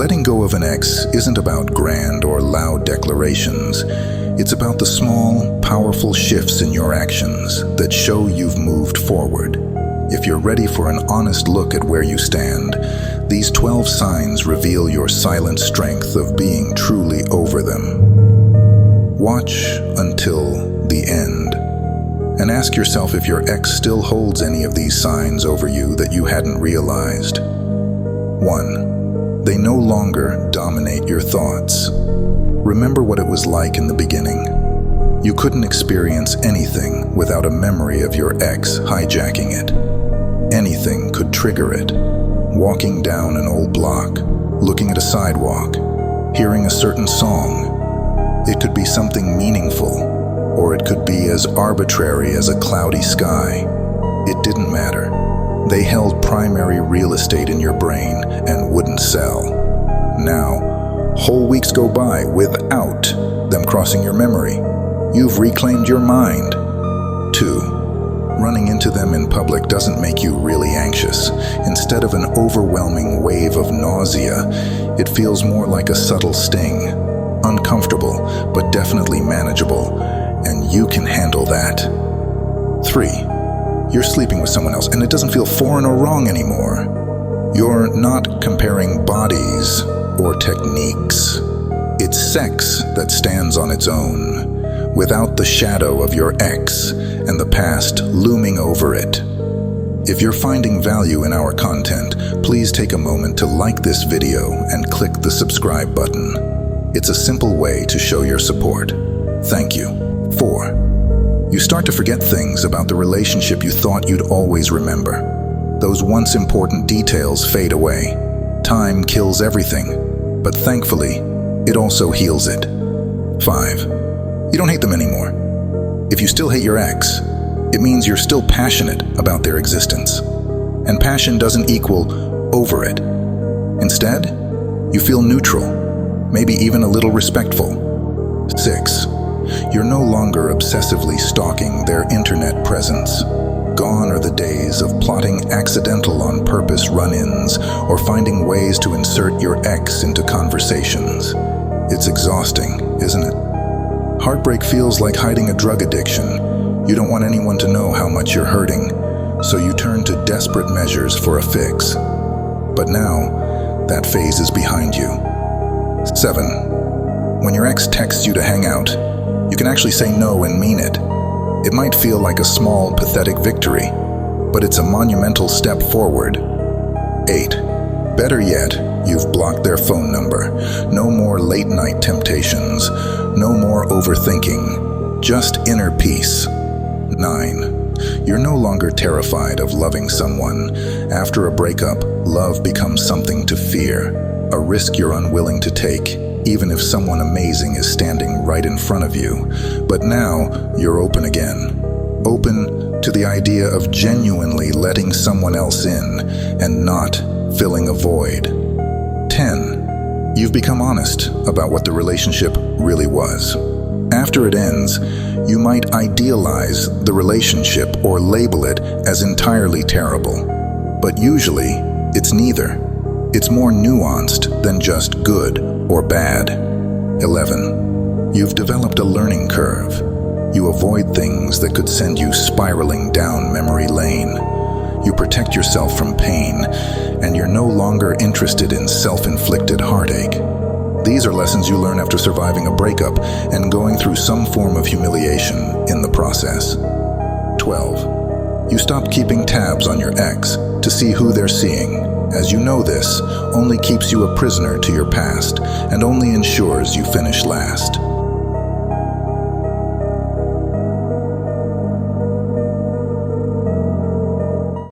Letting go of an ex isn't about grand or loud declarations. It's about the small, powerful shifts in your actions that show you've moved forward. If you're ready for an honest look at where you stand, these 12 signs reveal your silent strength of being truly over them. Watch until the end, and ask yourself if your ex still holds any of these signs over you that you hadn't realized. 1. They no longer dominate your thoughts. Remember what it was like in the beginning. You couldn't experience anything without a memory of your ex hijacking it. Anything could trigger it. Walking down an old block, looking at a sidewalk, hearing a certain song. It could be something meaningful, or it could be as arbitrary as a cloudy sky. It didn't matter. They held primary real estate in your brain and wouldn't sell. Now, whole weeks go by without them crossing your memory. You've reclaimed your mind. 2. Running into them in public doesn't make you really anxious. Instead of an overwhelming wave of nausea, it feels more like a subtle sting. Uncomfortable, but definitely manageable, and you can handle that. 3. You're sleeping with someone else, and it doesn't feel foreign or wrong anymore. You're not comparing bodies or techniques. It's sex that stands on its own, without the shadow of your ex and the past looming over it. If you're finding value in our content, please take a moment to like this video and click the subscribe button. It's a simple way to show your support. Thank you. 4. You start to forget things about the relationship you thought you'd always remember. Those once important details fade away. Time kills everything, but thankfully, it also heals it. 5. You don't hate them anymore. If you still hate your ex, it means you're still passionate about their existence. And passion doesn't equal over it. Instead, you feel neutral, maybe even a little respectful. 6. You're no longer obsessively stalking their internet presence. Gone are the days of plotting accidental on purpose run-ins or finding ways to insert your ex into conversations. It's exhausting, isn't it? Heartbreak feels like hiding a drug addiction. You don't want anyone to know how much you're hurting, so you turn to desperate measures for a fix. But now, that phase is behind you. 7. When your ex texts you to hang out, you can actually say no and mean it. It might feel like a small, pathetic victory, but it's a monumental step forward. 8. Better yet, you've blocked their phone number. No more late-night temptations. No more overthinking. Just inner peace. 9. You're no longer terrified of loving someone. After a breakup, love becomes something to fear, a risk you're unwilling to take, even if someone amazing is standing right in front of you. But now, you're open again. Open to the idea of genuinely letting someone else in and not filling a void. 10. You've become honest about what the relationship really was. After it ends, you might idealize the relationship or label it as entirely terrible. But usually, it's neither. It's more nuanced than just good or bad. 11. You've developed a learning curve. You avoid things that could send you spiraling down memory lane. You protect yourself from pain, and you're no longer interested in self-inflicted heartache. These are lessons you learn after surviving a breakup and going through some form of humiliation in the process. 12. You stop keeping tabs on your ex to see who they're seeing, as you know this only keeps you a prisoner to your past and only ensures you finish last.